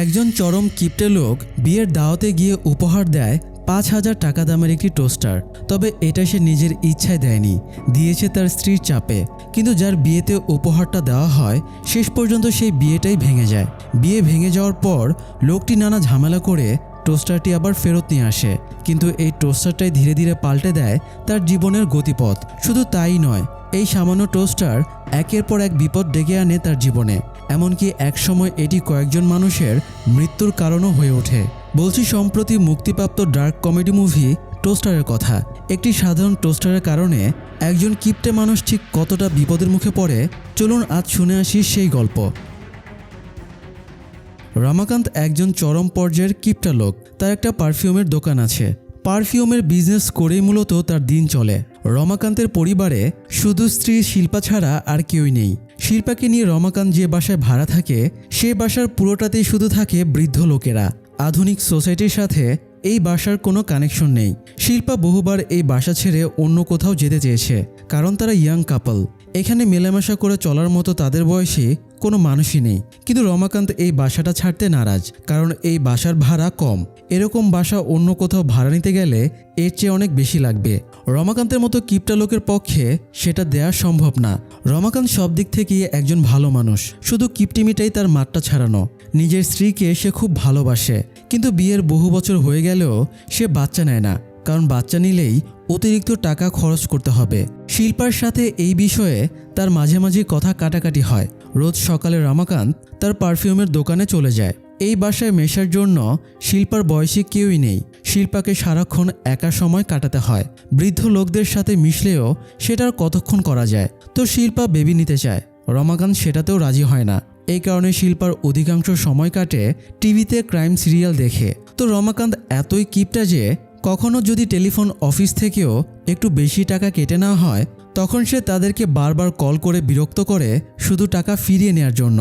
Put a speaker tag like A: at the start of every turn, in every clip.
A: একজন চরম কিপটে লোক বিয়ের দাওয়াতে গিয়ে উপহার দেয় ৫,০০০ টাকা দামের একটি টোস্টার। তবে এটা সে নিজের ইচ্ছায় দেয়নি, দিয়েছে তার স্ত্রীর চাপে। কিন্তু যার বিয়েতে উপহারটা দেওয়া হয় শেষ পর্যন্ত সেই বিয়েটাই ভেঙে যায়। বিয়ে ভেঙে যাওয়ার পর লোকটি নানা ঝামেলা করে টোস্টারটি আবার ফেরত নিয়ে আসে, কিন্তু এই টোস্টারটাই ধীরে ধীরে পাল্টে দেয় তার জীবনের গতিপথ। শুধু তাই নয়, এই সামান্য টোস্টার একের পর এক বিপদ ডেকে আনে তার জীবনে। এমনকি একসময় এটি কয়েকজন মানুষের মৃত্যুর কারণও হয়ে ওঠে। বলছি সম্প্রতি মুক্তিপ্রাপ্ত ডার্ক কমেডি মুভি টোস্টারের কথা। একটি সাধারণ টোস্টারের কারণে একজন কিপটে মানুষ ঠিক কতটা বিপদের মুখে পড়ে, চলুন আজ শুনে আসি সেই গল্প। রমাকান্ত একজন চরম পর্যায়ের কিপটা লোক। তার একটা পারফিউমের দোকান আছে। পারফিউমের বিজনেস করেই মূলত তার দিন চলে। রমাকান্তের পরিবারে শুধু স্ত্রী শিল্পা ছাড়া আর কেউই নেই। শিল্পাকে নিয়ে রমাকান্ত যে বাসায় ভাড়া থাকে সে বাসার পুরোটাতেই শুধু থাকে বৃদ্ধ লোকেরা। আধুনিক সোসাইটির সাথে এই বাসার কোনো কানেকশন নেই। শিল্পা বহুবার এই বাসা ছেড়ে অন্য কোথাও যেতে চেয়েছে, কারণ তারা ইয়াং কাপল। এখানে মেলামেশা করে চলার মতো তাদের বয়সী কোনো মানুষই নেই। কিন্তু রমাকান্ত এই বাসাটা ছাড়তে নারাজ, কারণ এই বাসার ভাড়া কম। এরকম বাসা অন্য কোথাও ভাড়া নিতে গেলে এর চেয়ে অনেক বেশি লাগবে। রমাকান্তের মতো কিপটা লোকের পক্ষে সেটা দেওয়া সম্ভব না। রমাকান্ত সব দিক থেকেই একজন ভালো মানুষ, শুধু কিপটিমিটাই তার মাঠটা ছাড়ানো। নিজের স্ত্রীকে সে খুব ভালোবাসে, কিন্তু বিয়ের বহু বছর হয়ে গেলেও সে বাচ্চা নেয় না, কারণ বাচ্চা নিলেই অতিরিক্ত টাকা খরচ করতে হবে। শিল্পার সাথে এই বিষয়ে তার মাঝে মাঝে কথা কাটাকাটি হয়। রোজ সকালে রমাকান্ত তার পারফিউমের দোকানে চলে যায়। এই বাসায় মেশার জন্য শিল্পার বয়সী কেউই নেই। শিল্পাকে সারাক্ষণ একা সময় কাটাতে হয়। বৃদ্ধ লোকদের সাথে মিশলেও সেটার কতক্ষণ করা যায়। তো শিল্পা বেবি নিতে চায়, রমাকান্ত সেটাতেও রাজি হয় না। এই কারণে শিল্পার অধিকাংশ সময় কাটে টিভিতে ক্রাইম সিরিয়াল দেখে। তো রমাকান্ত এতই কিপটা যে কখনো যদি টেলিফোন অফিস থেকেও একটু বেশি টাকা কেটে নেওয়া হয় তখন সে তাদেরকে বারবার কল করে বিরক্ত করে শুধু টাকা ফিরিয়ে নেওয়ার জন্য।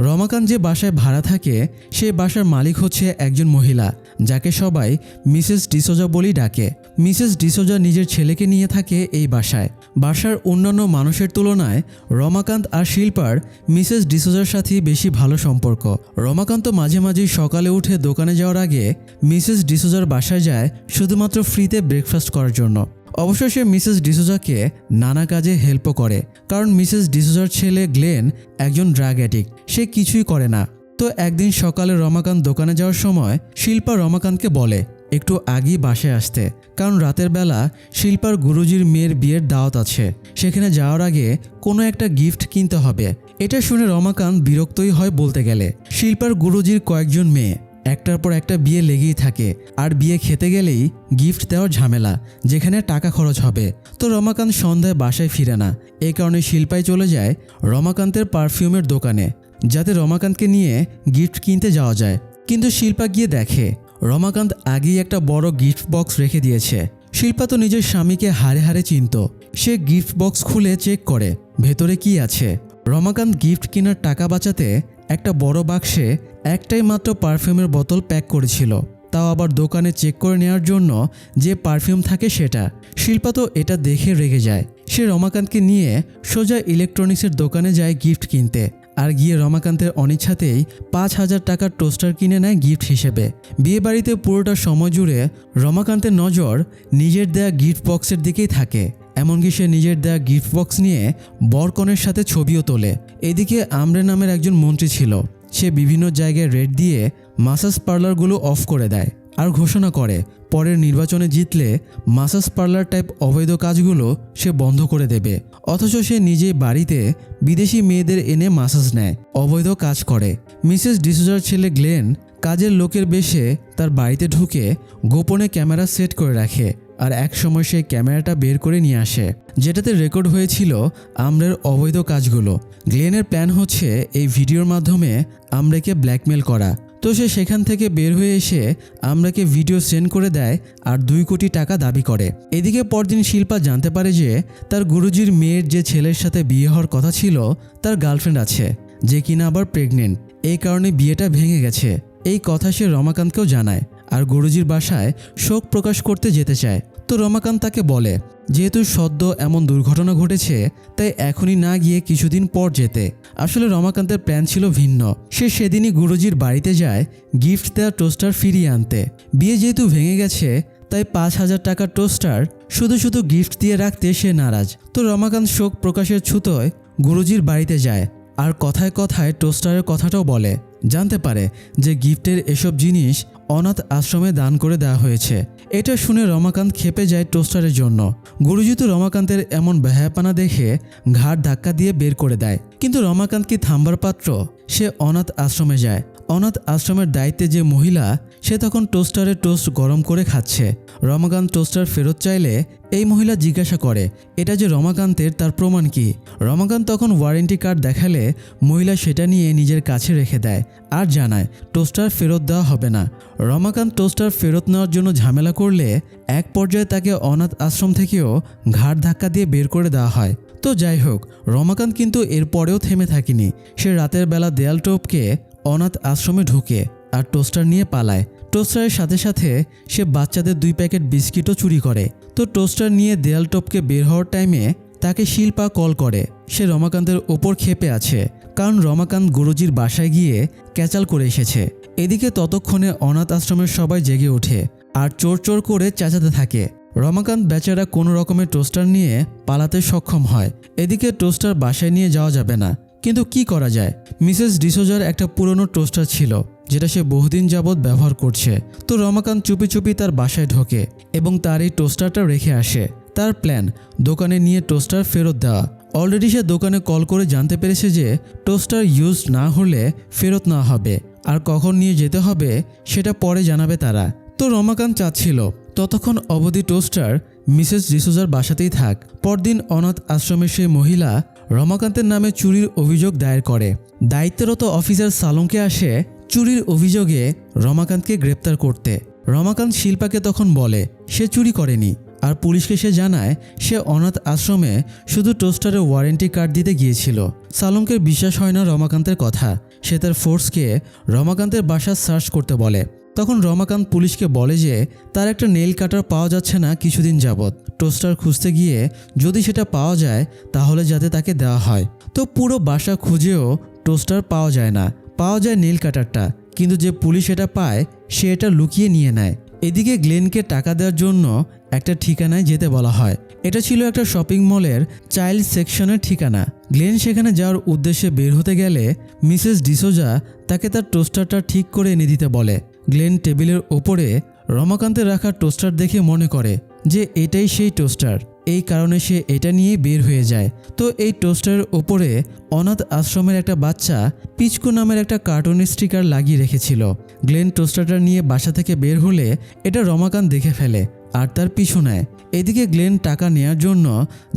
A: রমাকান্ত যে বাসায় ভাড়া থাকে সে বাসার মালিক হচ্ছে একজন মহিলা, যাকে সবাই মিসেস ডিসোজা বলেই ডাকে। মিসেস ডিসোজা নিজের ছেলেকে নিয়ে থাকে এই বাসায়। বাসার অন্যান্য মানুষের তুলনায় রমাকান্ত আর শিল্পার মিসেস ডিসোজার সাথে বেশি ভালো সম্পর্ক। রমাকান্ত মাঝে মাঝেই সকালে উঠে দোকানে যাওয়ার আগে মিসেস ডিসোজার বাসায় যায় শুধুমাত্র ফ্রিতে ব্রেকফাস্ট করার জন্য। অবশ্য সে মিসেস ডিসোজাকে নানা কাজে হেল্পও করে, কারণ মিসেস ডিসোজার ছেলে গ্লেন একজন ড্রাগ অ্যাডিক্ট, সে কিছুই করে না। তো একদিন সকালে রমাকান্ত দোকানে যাওয়ার সময় শিল্পা রমাকান্তকে বলে একটু আগেই বাসায় আসতে, কারণ রাতের বেলা শিল্পার গুরুজির মেয়ের বিয়ের দাওয়াত আছে। সেখানে যাওয়ার আগে কোনো একটা গিফট কিনতে হবে। এটা শুনে রমাকান্ত বিরক্তই হয় বলতে গেলে। শিল্পার গুরুজির কয়েকজন মেয়ে, একটার পর একটা বিয়ে লেগেই থাকে, আর বিয়ে খেতে গেলেই গিফট দেওয়ার ঝামেলা, যেখানে টাকা খরচ হবে। তো রমাকান্ত সন্ধ্যায় বাসায় ফিরে না। এই কারণে শিল্পায় চলে যায় রমাকান্তের পারফিউমের দোকানে, যাতে রমাকান্তকে নিয়ে গিফট কিনতে যাওয়া যায়। কিন্তু শিল্পা গিয়ে দেখে রমাকান্ত আগেই একটা বড় গিফট বক্স রেখে দিয়েছে। শিল্পা তো নিজের স্বামীকে হাড়ে হাড়ে চিনত। সে গিফট বক্স খুলে চেক করে ভেতরে কি আছে। রমাকান্ত গিফট কেনার টাকা বাঁচাতে একটা বড় বাক্সে একটাই মাত্র পারফিউমের বোতল প্যাক করেছিল, তাও আবার দোকানে চেক করে নেওয়ার জন্য যে পারফিউম থাকে সেটা। শিল্পা তো এটা দেখে রেগে যায়। সে রমাকান্তকে নিয়ে সোজা ইলেকট্রনিক্সের দোকানে যায় গিফট কিনতে, আর গিয়ে রমাকান্তের অনিচ্ছাতেই ৫,০০০ টাকার টোস্টার কিনে নেয় গিফট হিসেবে। বিয়েবাড়িতে পুরোটা সময় জুড়ে রমাকান্তের নজর নিজের দেয়া গিফট বক্সের দিকেই থাকে। এমনকি সে নিজের দেয়া গিফট বক্স নিয়ে বরকনের সাথে ছবিও তোলে। এদিকে আমরে নামের একজন মন্ত্রী ছিল। সে বিভিন্ন জায়গায় রেড দিয়ে মাসাজ পার্লারগুলো অফ করে দেয় আর ঘোষণা করে পরের নির্বাচনে জিতলে মাসাজ পার্লার টাইপ অবৈধ কাজগুলো সে বন্ধ করে দেবে। অথচ সে নিজেই বাড়িতে বিদেশি মেয়েদের এনে মাসাজ নেয়, অবৈধ কাজ করে। মিসেস ডিসোজার ছেলে গ্লেন কাজের লোকের বেশে তার বাড়িতে ঢুকে গোপনে ক্যামেরা সেট করে রাখে, আর এক সময় সেই ক্যামেরাটা বের করে নিয়ে আসে, যেটাতে রেকর্ড হয়েছিল আমরের অবৈধ কাজগুলো। গ্লেনের প্ল্যান হচ্ছে এই ভিডিওর মাধ্যমে আমরেকে ব্ল্যাকমেল করা। তো সে সেখান থেকে বের হয়ে এসে আমরাকে ভিডিও সেন্ড করে দেয় আর 2 কোটি টাকা দাবি করে। এদিকে পরদিন শিল্পা জানতে পারে যে তার গুরুজির মেয়ের যে ছেলের সাথে বিয়ে হওয়ার কথা ছিল তার গার্লফ্রেন্ড আছে, যে কিনা আবার প্রেগনেন্ট। এই কারণে বিয়েটা ভেঙে গেছে। এই কথা সে রমাকান্তকেও জানায় আর গুরুজির বাসায় শোক প্রকাশ করতে যেতে চায়। তো তো রমাকান্ত তাকে বলে যেহেতু সদ্য এমন দুর্ঘটনা ঘটেছে তাই এখনই না গিয়ে কিছুদিন পর যেতে। আসলে রমাকান্তের প্ল্যান ছিল ভিন্ন। সে সেদিনই গুরুজির বাড়িতে যায় গিফট দেওয়া টোস্টার ফিরিয়ে আনতে। বিয়ে যেহেতু ভেঙে গেছে তাই 5,000 টাকার টোস্টার শুধু শুধু গিফট দিয়ে রাখতে সে নারাজ। তো রমাকান্ত শোক প্রকাশের ছুতোয় গুরুজির বাড়িতে যায় আর কথায় কথায় টোস্টারের কথাটাও বলে। জানতে পারে যে গিফটের এসব জিনিস অনাথ আশ্রমে দান করে দেওয়া হয়েছে। এটা শুনে রমাকান্ত ক্ষেপে যায় টোস্টারের জন্য। গুরুজি তো রমাকান্তের এমন বেহায়াপনা দেখে ঘাড় ধাক্কা দিয়ে বের করে দেয়। কিন্তু রমাকান্ত কি থামবার পাত্র? সে অনাথ আশ্রমে যায়। অনাথ আশ্রমের দায়িত্বে যে মহিলা সে তখন টোস্টারের টোস্ট গরম করে খাচ্ছে। রমাকান্ত টোস্টার ফেরত চাইলে এই মহিলা জিজ্ঞাসা করে এটা যে রমাকান্তের তার প্রমাণ কি। রমাকান্ত তখন ওয়ারেন্টি কার্ড দেখালে মহিলা সেটা নিয়ে নিজের কাছে রেখে দেয় আর জানায় টোস্টার ফেরত দেওয়া হবে না। রমাকান্ত টোস্টার ফেরত নেওয়ার জন্য ঝামেলা করলে এক পর্যায়ে তাকে অনাথ আশ্রম থেকেও ঘাড় ধাক্কা দিয়ে বের করে দেওয়া হয়। তো যাই হোক, রমাকান্ত কিন্তু এরপরেও থেমে থাকেনি। সে রাতের বেলা দেয়াল টপকে অনাথ আশ্রমে ঢুকে আর টোস্টার নিয়ে পালায়। টোস্টারের সাথে সাথে সে বাচ্চাদের 2 প্যাকেট বিস্কিটও চুরি করে। তো টোস্টার নিয়ে দেয়াল টপকে বের হওয়ার টাইমে তাকে শিল্পা কল করে। সে রমাকান্তের ওপর ক্ষেপে আছে কারণ রমাকান্ত গুরুজির বাসায় গিয়ে ক্যাচাল করে এসেছে। এদিকে ততক্ষণে অনাথ আশ্রমের সবাই জেগে ওঠে আর চোর চোর করে চেঁচাতে থাকে। রমাকান্ত বেচারা কোনো রকমের টোস্টার নিয়ে পালাতে সক্ষম হয়। এদিকে টোস্টার বাসায় নিয়ে যাওয়া যাবে না, কিন্তু কি করা যায়? মিসেস ডিসোজার একটা পুরনো টোস্টার ছিল যেটা সে বহুদিন যাবৎ ব্যবহার করছে। তো রমাকান্ত চুপি চুপি তার বাসায় ঢোকে এবং তার এই টোস্টারটা রেখে আসে। তার প্ল্যান দোকানে নিয়ে টোস্টার ফেরত দেওয়া। অলরেডি সে দোকানে কল করে জানতে পেরেছে যে টোস্টার ইউজ না হলে ফেরত নেওয়া হবে আর কখন নিয়ে যেতে হবে সেটা পরে জানাবে তারা। তো রমাকান্ত চাচ্ছিল ততক্ষণ অবধি টোস্টার মিসেস ডিসোজার বাসাতেই থাক। পরদিন অনাথ আশ্রমের সেই মহিলা রমাকান্তের নামে চুরির অভিযোগ দায়ের করে। দায়িত্বরত অফিসার সালংকে আসে চুরির অভিযোগে রমাকান্তকে গ্রেপ্তার করতে। রমাকান্ত শিল্পাকে তখন বলে সে চুরি করেনি আর পুলিশকে সে জানায় সে অনাথ আশ্রমে শুধু টোস্টারের ওয়ারেন্টি কার্ড দিতে গিয়েছিল। সালংকের বিশ্বাস হয় না রমাকান্তের কথা। সে তার ফোর্সকে রমাকান্তের বাসা সার্চ করতে বলে। তখন রমাকান্ত পুলিশকে বলে যে তার একটা নেইল কাটার পাওয়া যাচ্ছে না কিছুদিন যাবৎ। টোস্টার খুঁজতে গিয়ে যদি সেটা পাওয়া যায় তাহলে যাতে তাকে দেওয়া হয়। তো পুরো বাসা খুঁজেও টোস্টার পাওয়া যায় না। পাওয়া যায় নেইল কাটারটা, কিন্তু যে পুলিশ এটা পায় সে এটা লুকিয়ে নিয়ে নেয়। এদিকে গ্লেনকে টাকা দেওয়ার জন্য একটা ঠিকানায় যেতে বলা হয়। এটা ছিল একটা শপিং মলের চাইল্ড সেকশনের ঠিকানা। গ্লেন সেখানে যাওয়ার উদ্দেশ্যে বের হতে গেলে মিসেস ডিসোজা তাকে তার টোস্টারটা ঠিক করে এনে দিতে বলে। গ্লেন টেবিলের ওপরে রমাকান্তের রাখা টোস্টার দেখে মনে করে যে এটাই সেই টোস্টার। এই কারণে সে এটা নিয়ে বের হয়ে যায়। তো এই টোস্টারের ওপরে অনাথ আশ্রমের একটা বাচ্চা পিচকু নামের একটা কার্টুনের স্টিকার লাগিয়ে রেখেছিল। গ্লেন টোস্টারটা নিয়ে বাসা থেকে বের হলে এটা রমাকান্ত দেখে ফেলে আর তার পিছু নেয়। এদিকে গ্লেন টাকা নেয়ার জন্য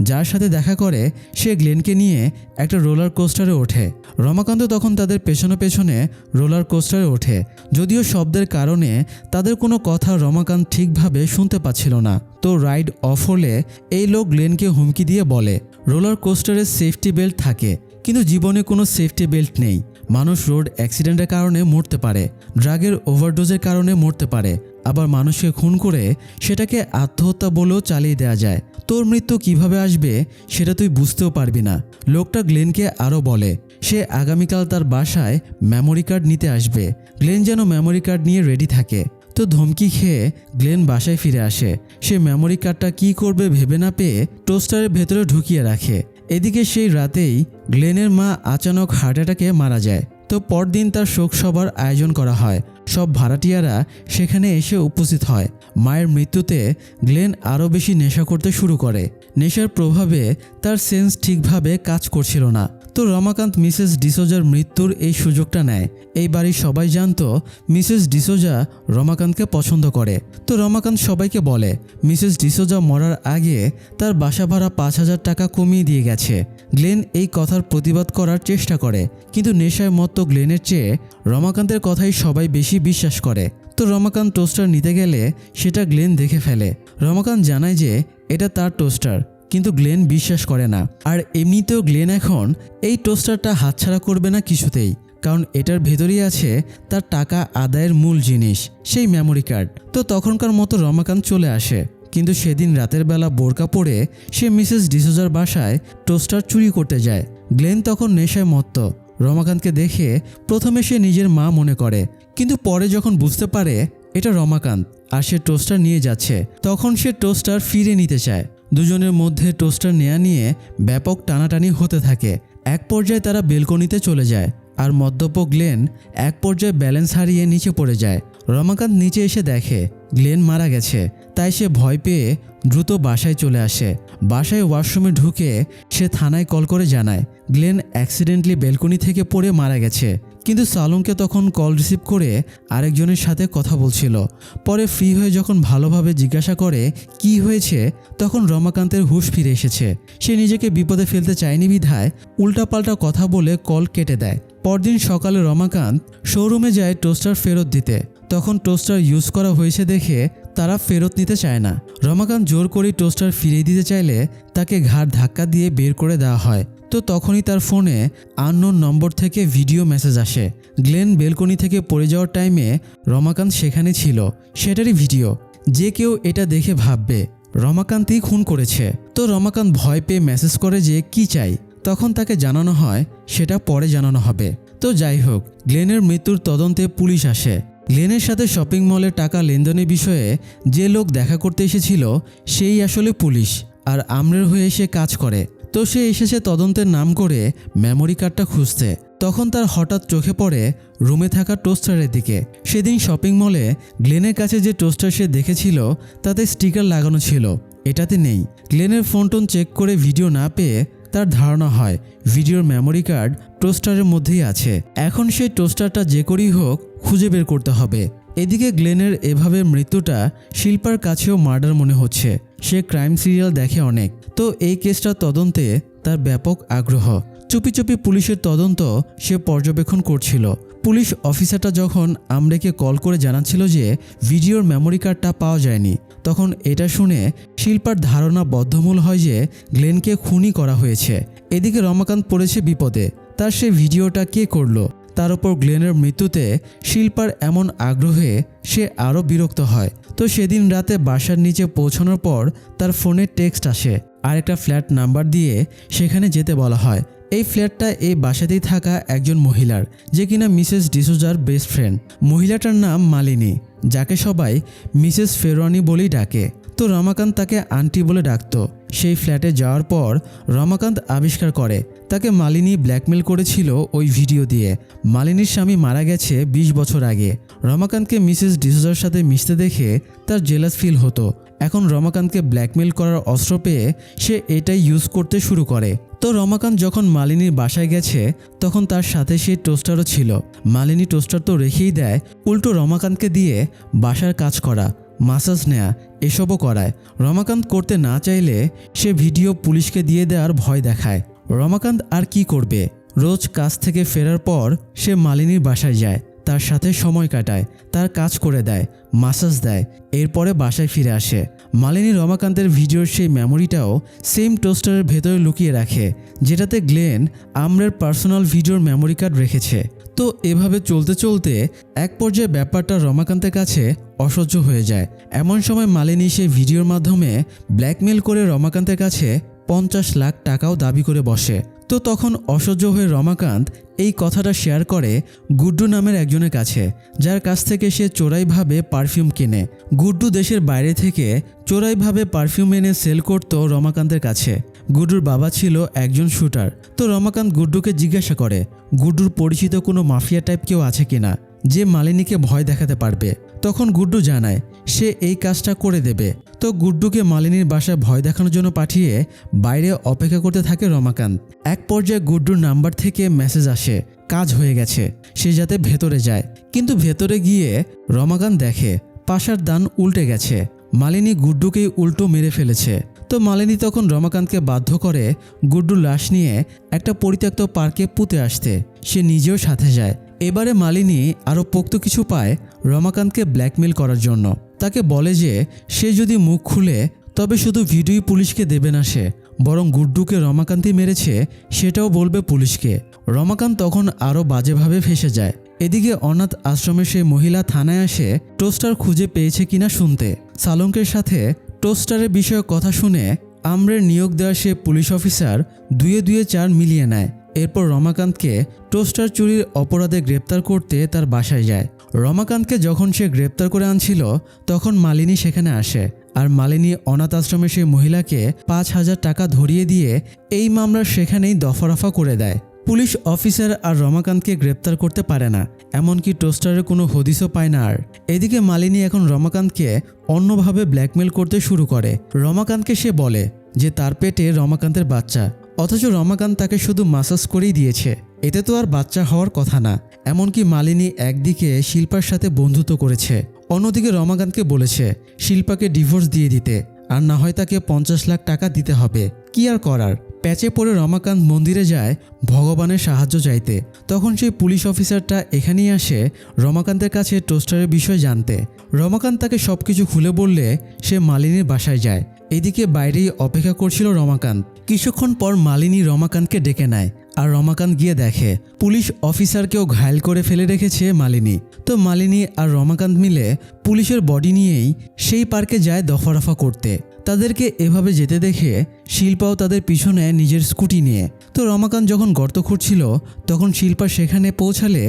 A: যার সাথে দেখা করে সে গ্লেনকে নিয়ে একটা রোলার কোস্টারে ওঠে। রমাকান্ত তখন তাদের পেছনে পেছনে রোলার কোস্টারে ওঠে। যদিও শব্দের কারণে তাদের কোনো কথা রমাকান্ত ঠিকভাবে শুনতে পাচ্ছিল না। তো রাইড অফ হলে এই লোক গ্লেনকে হুমকি দিয়ে বলে রোলার কোস্টারের সেফটি বেল্ট থাকে, কিন্তু জীবনে কোনো সেফটি বেল্ট নেই। মানুষ রোড অ্যাক্সিডেন্টের কারণে মরতে পারে, ড্রাগের ওভারডোজের কারণে মরতে পারে, আবার মানুষকে খুন করে সেটাকে আত্মহত্যা বলেও চালিয়ে দেওয়া যায়। তোর মৃত্যু কিভাবে আসবে সেটা তুই বুঝতেও পারবি না। লোকটা গ্লেনকে আরও বলে সে আগামীকাল তার বাসায় মেমোরি কার্ড নিতে আসবে। গ্লেন যেন মেমোরি কার্ড নিয়ে রেডি থাকে। তো ধমকি খেয়ে গ্লেন বাসায় ফিরে আসে। সে মেমোরি কার্ডটা কী করবে ভেবে না পেয়ে টোস্টারের ভেতরে ঢুকিয়ে রাখে। এদিকে সেই রাতেই গ্লেনের মা আচানক হার্ট অ্যাটাকে মারা যায়। তো পরদিন তার শোক সভার আয়োজন করা হয়। সব ভাড়াটিয়ারা সেখানে এসে উপস্থিত হয়। মায়ের মৃত্যুতে গ্লেন আরও বেশি নেশা করতে শুরু করে। নেশার প্রভাবে তার সেন্স ঠিকভাবে কাজ করছিল না। তো রমাকান্ত মিসেস ডিসোজার মৃত্যুর এই সুযোগটা নেয়। এই বাড়ির সবাই জানতো মিসেস ডিসোজা রমাকান্তকে পছন্দ করে। তো রমাকান্ত সবাইকে বলে মিসেস ডিসোজা মরার আগে তার বাসা ভাড়া 5,000 টাকা কমিয়ে দিয়ে গেছে। গ্লেন এই কথার প্রতিবাদ করার চেষ্টা করে, কিন্তু নেশায় মত্ত গ্লেনের চেয়ে রমাকান্তের কথাই সবাই বেশি বিশ্বাস করে। তো রমাকান্ত টোস্টার নিতে গেলে সেটা গ্লেন দেখে ফেলে। রমাকান্ত জানায় যে এটা তার টোস্টার, কিন্তু গ্লেন বিশ্বাস করে না। আর এমনিতেও গ্লেন এখন এই টোস্টারটা হাতছাড়া করবে না কিছুতেই, কারণ এটার ভেতরেই আছে তার টাকা আদায়ের মূল জিনিস, সেই মেমোরি কার্ড। তো তখনকার মতো রমাকান্ত চলে আসে, কিন্তু সেদিন রাতের বেলা বোরকা পরে সে মিসেস ডিসোজার বাসায় টোস্টার চুরি করতে যায়। গ্লেন তখন নেশায় মত্ত। রমাকান্তকে দেখে প্রথমে সে নিজের মা মনে করে, কিন্তু পরে যখন বুঝতে পারে এটা রমাকান্ত আর সে টোস্টার নিয়ে যাচ্ছে, তখন সে টোস্টার ফিরে নিতে চায়। দুজনের মধ্যে টোস্টার নেয়া নিয়ে ব্যাপক টানাটানি হতে থাকে। এক পর্যায়ে তারা বেলকনিতে চলে যায় আর মদ্যপ গ্লেন এক পর্যায়ে ব্যালেন্স হারিয়ে নিচে পড়ে যায়। রমাকান্ত নিচে এসে দেখে গ্লেন মারা গেছে, তাই সে ভয় পেয়ে দ্রুত বাসায় চলে আসে। বাসায় ওয়াশরুমে ঢুকে সে থানায় কল করে জানায় গ্লেন অ্যাক্সিডেন্টলি বেলকনি থেকে পড়ে মারা গেছে। কিন্তু সালুনকে তখন কল রিসিভ করে আরেকজনের সাথে কথা বলছিল। পরে ফ্রি হয়ে যখন ভালোভাবে জিজ্ঞাসা করে কি হয়েছে, তখন রমাকান্তের হুঁশ ফিরে এসেছে। সে নিজেকে বিপদে ফেলতে চায়নি বিধায় উল্টাপাল্টা কথা বলে কল কেটে দেয়। পরদিন সকালে রমাকান্ত শোরুমে যায় টোস্টার ফেরত দিতে। তখন টোস্টার ইউজ করা হয়েছে দেখে তারা ফেরত নিতে চায় না। রমাকান্ত জোর করে টোস্টার ফিরিয়ে দিতে চাইলে তাকে ঘাড় ধাক্কা দিয়ে বের করে দেওয়া হয়। তো তখনই তার ফোনে আননোন নম্বর থেকে ভিডিও মেসেজ আসে। গ্লেন বেলকনি থেকে পড়ে যাওয়ার টাইমে রমাকান্ত সেখানে ছিল, সেটারই ভিডিও। যে কেউ এটা দেখে ভাববে রমাকান্তই খুন করেছে। তো রমাকান্ত ভয় পেয়ে মেসেজ করে যে কি চাই। তখন তাকে জানানো হয় সেটা পরে জানানো হবে। তো যাই হোক, গ্লেনের মৃত্যুর তদন্তে পুলিশ আসে। গ্লেনের সাথে শপিং মলে টাকা লেনদেনের বিষয়ে যে লোক দেখা করতে এসেছিল সেই আসলে পুলিশ, আর আমরের হয়ে সে কাজ করে। তো সে এসেছে তদন্তের নাম করে মেমোরি কার্ডটা খুঁজতে। তখন তার হঠাৎ চোখে পড়ে রুমে থাকা টোস্টারের দিকে। সেদিন শপিং মলে গ্লেনের কাছে যে টোস্টার সে দেখেছিল তাতে স্টিকার লাগানো ছিল, এটাতে নেই। গ্লেনের ফোন টোন চেক করে ভিডিও না পেয়ে তার ধারণা হয় ভিডিওর মেমোরি কার্ড টোস্টারের মধ্যেই আছে। এখন সেই টোস্টারটা যে করেই হোক খুঁজে বের করতে হবে। এদিকে গ্লেনের এভাবে মৃত্যুটা শিল্পার কাছেও মার্ডার মনে হচ্ছে। সে ক্রাইম সিরিয়াল দেখে অনেক, তো এই কেসটা তদন্তে তার ব্যাপক আগ্রহ। চুপি চুপি পুলিশের তদন্ত সে পর্যবেক্ষণ করছিল। পুলিশ অফিসারটা যখন আমরেকে কল করে জানাচ্ছিল যে ভিডিওর মেমোরি কার্ডটা পাওয়া যায়নি, তখন এটা শুনে শিল্পার ধারণা বদ্ধমূল হয় যে গ্লেনকে খুনই করা হয়েছে। এদিকে রমাকান্ত পড়েছে বিপদে। তার সে ভিডিওটা কে করলো? তার উপর গ্লেনের মৃত্যুতে শিল্পার এমন আগ্রহে সে আরও বিরক্ত হয়। তো সেদিন রাতে বাসার নিচে পৌঁছানোর পর তার ফোনে টেক্সট আসে আর একটা ফ্ল্যাট নাম্বার দিয়ে সেখানে যেতে বলা হয়। এই ফ্ল্যাটটা এই বাসাতেই থাকা একজন মহিলার, যে কিনা মিসেস ডিসোজার বেস্ট ফ্রেন্ড। মহিলাটার নাম মালিনী, যাকে সবাই মিসেস ফেরোয়ানি বলেই ডাকে। তো রমাকান্ত তাকে আন্টি বলে ডাকত। সেই ফ্ল্যাটে যাওয়ার পর রমাকান্ত আবিষ্কার করে তাকে মালিনী ব্ল্যাকমেল করেছিল ওই ভিডিও দিয়ে। মালিনীর স্বামী মারা গেছে 20 বছর আগে। রমাকান্তকে মিসেস ডিসোজার সাথে মিশতে দেখে তার জেলাস ফিল হতো। এখন রমাকান্তকে ব্ল্যাকমেল করার অস্ত্র পেয়ে সে এটাই ইউজ করতে শুরু করে। তো রমাকান্ত যখন মালিনীর বাসায় গেছে তখন তার সাথে সেই টোস্টারও ছিল। মালিনী টোস্টার তো রেখেই দেয়, উল্টো রমাকান্তকে দিয়ে বাসার কাজ করা, মাসাজ নেয়া এসবও করায়। রমাকান্ত করতে না চাইলে সে ভিডিও পুলিশকে দিয়ে দেওয়ার ভয় দেখায়। রমাকান্ত আর কি করবে? রোজ কাজ থেকে ফেরার পর সে মালিনীর বাসায় যায়, তার সাথে সময় কাটায়, তার কাজ করে দেয়, মাসাজ দেয়, এরপরে বাসায় ফিরে আসে। মালিনী রমাকান্তের ভিডিওর সেই মেমোরিটাও সেম টোস্টারের ভেতরে লুকিয়ে রাখে, যেটাতে গ্লেন আমরের পার্সোনাল ভিডিওর মেমোরি কার্ড রেখেছে। তো এভাবে চলতে চলতে এক পর্যায়ে ব্যাপারটা রমাকান্তের কাছে অসহ্য হয়ে যায়। এমন সময় মালিনী সেই ভিডিওর মাধ্যমে ব্ল্যাকমেল করে রমাকান্তের কাছে 50 লাখ টাকাও দাবি করে বসে। তো তখন অসহ্য হয়ে রমাকান্ত এই কথাটা শেয়ার করে গুড্ডু নামের একজনের কাছে, যার কাছ থেকে সে চোরাইভাবে পারফিউম কেনে। গুড্ডু দেশের বাইরে থেকে চোরাইভাবে পারফিউম এনে সেল করত রমাকান্তের কাছে। গুড্ডুর বাবা ছিল একজন শুটার। তো রমাকান্ত গুড্ডুকে জিজ্ঞাসা করে গুড্ডুর পরিচিত কোনো মাফিয়া টাইপ কেউ আছে কিনা যে মালিনীকে ভয় দেখাতে পারবে। তখন গুড্ডু জানায় সে এই কাজটা করে দেবে। তো গুড্ডুকে মালিনীর বাসায় ভয় দেখানোর জন্য পাঠিয়ে বাইরে অপেক্ষা করতে থাকে রমাকান্ত। এক পর্যায়ে গুড্ডুর নাম্বার থেকে মেসেজ আসে কাজ হয়ে গেছে, সে যাতে ভেতরে যায়। কিন্তু ভেতরে গিয়ে রমাকান্ত দেখে পাশার দান উল্টে গেছে, মালিনী গুড্ডুকেই উল্টো মেরে ফেলেছে। তো মালিনী তখন রমাকান্তকে বাধ্য করে গুড্ডুর লাশ নিয়ে একটা পরিত্যক্ত পার্কে পুঁতে আসতে। সে নিজেও সাথে যায়। এবারে মালিনী আরও পোক্ত কিছু পায় রমাকান্তকে ব্ল্যাকমেল করার জন্য। তাকে বলে যে সে যদি মুখ খুলে তবে শুধু ভিডিও পুলিশকে দেবে না, সে বরং গুড্ডুকে রমাকান্তই মেরেছে সেটাও বলবে পুলিশকে। রমাকান্ত তখন আরও বাজেভাবে ফেঁসে যায়। এদিকে অনাথ আশ্রমের সেই মহিলা থানায় আসে টোস্টার খুঁজে পেয়েছে কিনা শুনতে। সালঙ্কের সাথে টোস্টারের বিষয়ে কথা শুনে আমরের নিয়োগ দেওয়া সে পুলিশ অফিসার 2-2 4 মিলিয়ে নেয়। এরপর রমাকান্তকে টোস্টার চুরির অপরাধে গ্রেপ্তার করতে তার বাসায় যায়। রমাকান্তকে যখন সে গ্রেপ্তার করে আনছিল তখন মালিনী সেখানে আসে, আর মালিনী অনাথ আশ্রমে সেই মহিলাকে 5,000 টাকা ধরিয়ে দিয়ে এই মামলা সেখানেই দফারফা করে দেয়। পুলিশ অফিসার আর রমাকান্তকে গ্রেপ্তার করতে পারে না, এমনকি টোস্টারের কোনো হদিসও পায় না। আর এদিকে মালিনী এখন রমাকান্তকে অন্যভাবে ব্ল্যাকমেল করতে শুরু করে। রমাকান্তকে সে বলে যে তার পেটে রমাকান্তের বাচ্চা, অথচ রমাকান্ত তাকে শুধু মাসাজ করেই দিয়েছে, এতে তো আর বাচ্চা হওয়ার কথা না। এমনকি মালিনী একদিকে শিল্পার সাথে বন্ধুত্ব করেছে, অন্যদিকে রমাকান্তকে বলেছে শিল্পাকে ডিভোর্স দিয়ে দিতে, আর না হয় তাকে 50 লাখ টাকা দিতে হবে। কি আর করার, প্যাচে পড়ে রমাকান্ত মন্দিরে যায় ভগবানের সাহায্য চাইতে। তখন সেই পুলিশ অফিসারটা এখানেই আসে রমাকান্তের কাছে টোস্টারের বিষয় জানতে। রমাকান্ত তাকে সবকিছু খুলে বললে সে মালিনীর বাসায় যায়। এদিকে বাইরেই অপেক্ষা করছিল রমাকান্ত। কিছুক্ষণ পর মালিনী রমাকান্তকে ডেকে নেয়, আর রমাকান্ত গিয়ে দেখে পুলিশ অফিসারকেও ঘায়েল করে ফেলে রেখেছে মালিনী। তো মালিনী আর রমাকান্ত মিলে পুলিশের বডি নিয়েই সেই পার্কে যায় দফারফা করতে। তাদেরকে এভাবে যেতে দেখে শিল্পাও তাদের পিছনে নিজের স্কুটি নিয়ে। তো রমাকান্ত যখন গর্ত খুঁড়ছিল তখন শিল্পা সেখানে পৌঁছালে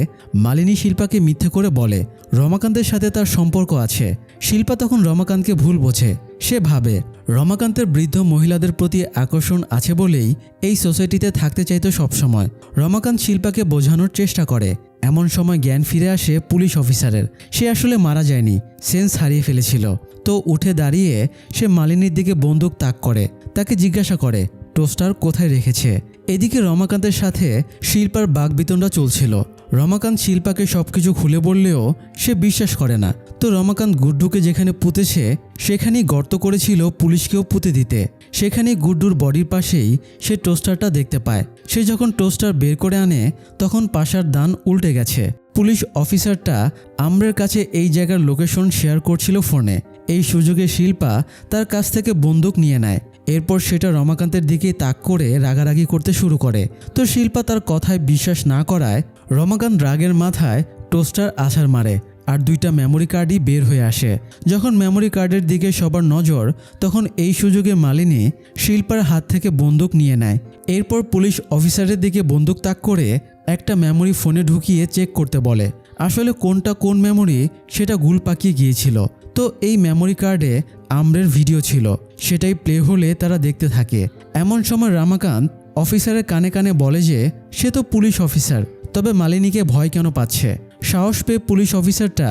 A: মালিনী শিল্পাকে মিথ্যে করে বলে রমাকান্তের সাথে তার সম্পর্ক আছে। শিল্পা তখন রমাকান্তকে ভুল বোঝে। সে ভাবে রমাকান্তের বৃদ্ধ মহিলাদের প্রতি আকর্ষণ আছে বলেই এই সোসাইটিতে থাকতে চাইতো সবসময়। রমাকান্ত শিল্পাকে বোঝানোর চেষ্টা করে। এমন সময় জ্ঞান ফিরে আসে পুলিশ অফিসারের। সে আসলে মারা যায়নি, সেন্স হারিয়ে ফেলেছিল। তো উঠে দাঁড়িয়ে সে মালিনীর দিকে বন্দুক তাক করে, তাকে জিজ্ঞাসা করে টোস্টার কোথায় রেখেছে। এদিকে রমাকান্তের সাথে শিল্পার বাকবিতণ্ডা চলছিল। রমাকান্ত শিল্পাকে সবকিছু খুলে বললেও সে বিশ্বাস করে না। তো রমাকান্ত গুড্ডুকে যেখানে পুঁতেছে সেখানেই গর্ত করেছিল পুলিশকেও পুঁতে দিতে। সেখানেই গুড্ডুর বডির পাশেই সে টোস্টারটা দেখতে পায়। সে যখন টোস্টার বের করে আনে তখন পাশার দান উল্টে গেছে। পুলিশ অফিসারটা আমরের কাছে এই জায়গার লোকেশন শেয়ার করছিল ফোনে। এই সুযোগে শিল্পা তার কাছ থেকে বন্দুক নিয়ে নেয়। এরপর সেটা রমাকান্তের দিকে তাক করে রাগারাগি করতে শুরু করে। তো শিল্পা তার কথায় বিশ্বাস না করায় রমাকান্ত রাগের মাথায় টোস্টার আছাড় মারে, আর 2টা মেমোরি কার্ডই বের হয়ে আসে। যখন মেমোরি কার্ডের দিকে সবার নজর, তখন এই সুযোগে মালিনী শিল্পার হাত থেকে বন্দুক নিয়ে নেয়। এরপর পুলিশ অফিসারের দিকে বন্দুক তাক করে একটা মেমোরি ফোনে ঢুকিয়ে চেক করতে বলে। আসলে কোনটা কোন মেমোরি সেটা গুল পাকিয়ে গিয়েছিল। তো এই মেমোরি কার্ডে আমরের ভিডিও ছিল, সেটাই প্লে হলে তারা দেখতে থাকে। এমন সময় রমাকান্ত অফিসারের কানে কানে বলে যে সে তো পুলিশ অফিসার, তবে মালিনীকে ভয় কেন পাচ্ছে। সাহস পেয়ে পুলিশ অফিসারটা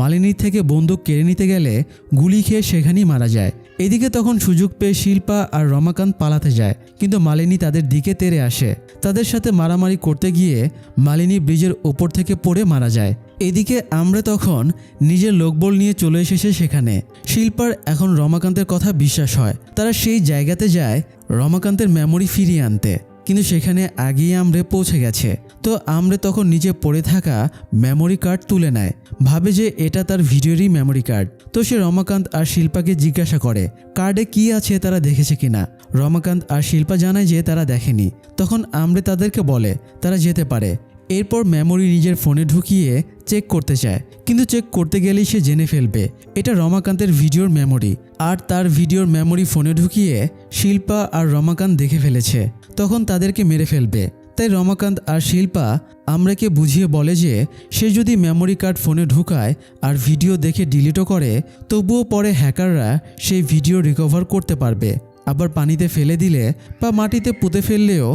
A: মালিনীর থেকে বন্দুক কেড়ে নিতে গেলে গুলি খেয়ে সেখানেই মারা যায়। এদিকে তখন সুযোগ পেয়ে শিল্পা আর রমাকান্ত পালাতে যায়, কিন্তু মালিনী তাদের দিকে তেড়ে আসে। তাদের সাথে মারামারি করতে গিয়ে মালিনী ব্রিজের ওপর থেকে পড়ে মারা যায়। এদিকে আমরা তখন নিজের লোকবল নিয়ে চলে এসেছে সেখানে। শিল্পার এখন রমাকান্তের কথা বিশ্বাস হয়। তারা সেই জায়গাতে যায় রমাকান্তের মেমোরি ফিরিয়ে আনতে, কিন্তু সেখানে আগেই আমরে পৌঁছে গেছে। তো আমরে তখন নিচে পড়ে থাকা মেমোরি কার্ড তুলে নেয়, ভাবে যে এটা তার ভিডিওরই মেমোরি কার্ড। তো সে রমাকান্ত আর শিল্পাকে জিজ্ঞাসা করে কার্ডে কি আছে তারা দেখেছে কিনা। রমাকান্ত আর শিল্পা জানায় যে তারা দেখেনি। তখন আমরে তাদেরকে বলে তারা যেতে পারে। এরপর মেমোরি নিজের ফোনে ঢুকিয়ে চেক করতে চায়, কিন্তু চেক করতে গেলেই সে জেনে ফেলবে এটা রমাকান্তের ভিডিওর মেমোরি। আর তার ভিডিওর মেমোরি ফোনে ঢুকিয়ে শিল্পা আর রমাকান্ত দেখে ফেলেছে, তখন তাদেরকে মেরে ফেলবে। তাই রমাকান্ত আর শিল্পা আমরাকে বুঝিয়ে বলে যে সে যদি মেমোরি কার্ড ফোনে ঢুকায় আর ভিডিও দেখে ডিলিটও করে, তবুও পরে হ্যাকাররা সেই ভিডিও রিকভার করতে পারবে। আবার পানিতে ফেলে দিলে বা মাটিতে পুঁতে ফেললেও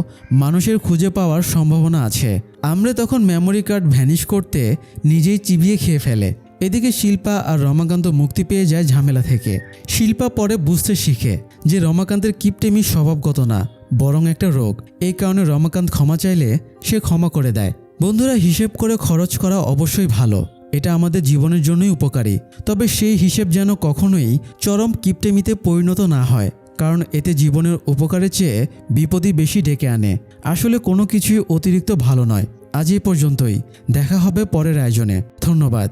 A: মানুষের খুঁজে পাওয়ার সম্ভাবনা আছে। আমরা তখন মেমোরি কার্ড ভ্যানিশ করতে নিজেই চিবিয়ে খেয়ে ফেলে। এদিকে শিল্পা আর রমাকান্ত মুক্তি পেয়ে যায় ঝামেলা থেকে। শিল্পা পরে বুঝতে শিখে যে রমাকান্তের কিপটেমি স্বভাবগত না, বরং একটা রোগ। এই কারণে রমাকান্ত ক্ষমা চাইলে সে ক্ষমা করে দেয়। বন্ধুরা, হিসেব করে খরচ করা অবশ্যই ভালো, এটা আমাদের জীবনের জন্যই উপকারী। তবে সেই হিসেব যেন কখনোই চরম কিপটেমিতে পরিণত না হয়, কারণ এতে জীবনের উপকারের চেয়ে বিপদই বেশি ডেকে আনে। আসলে কোনো কিছুই অতিরিক্ত ভালো নয়। আজ এই পর্যন্তই, দেখা হবে পরের আয়োজনে। ধন্যবাদ।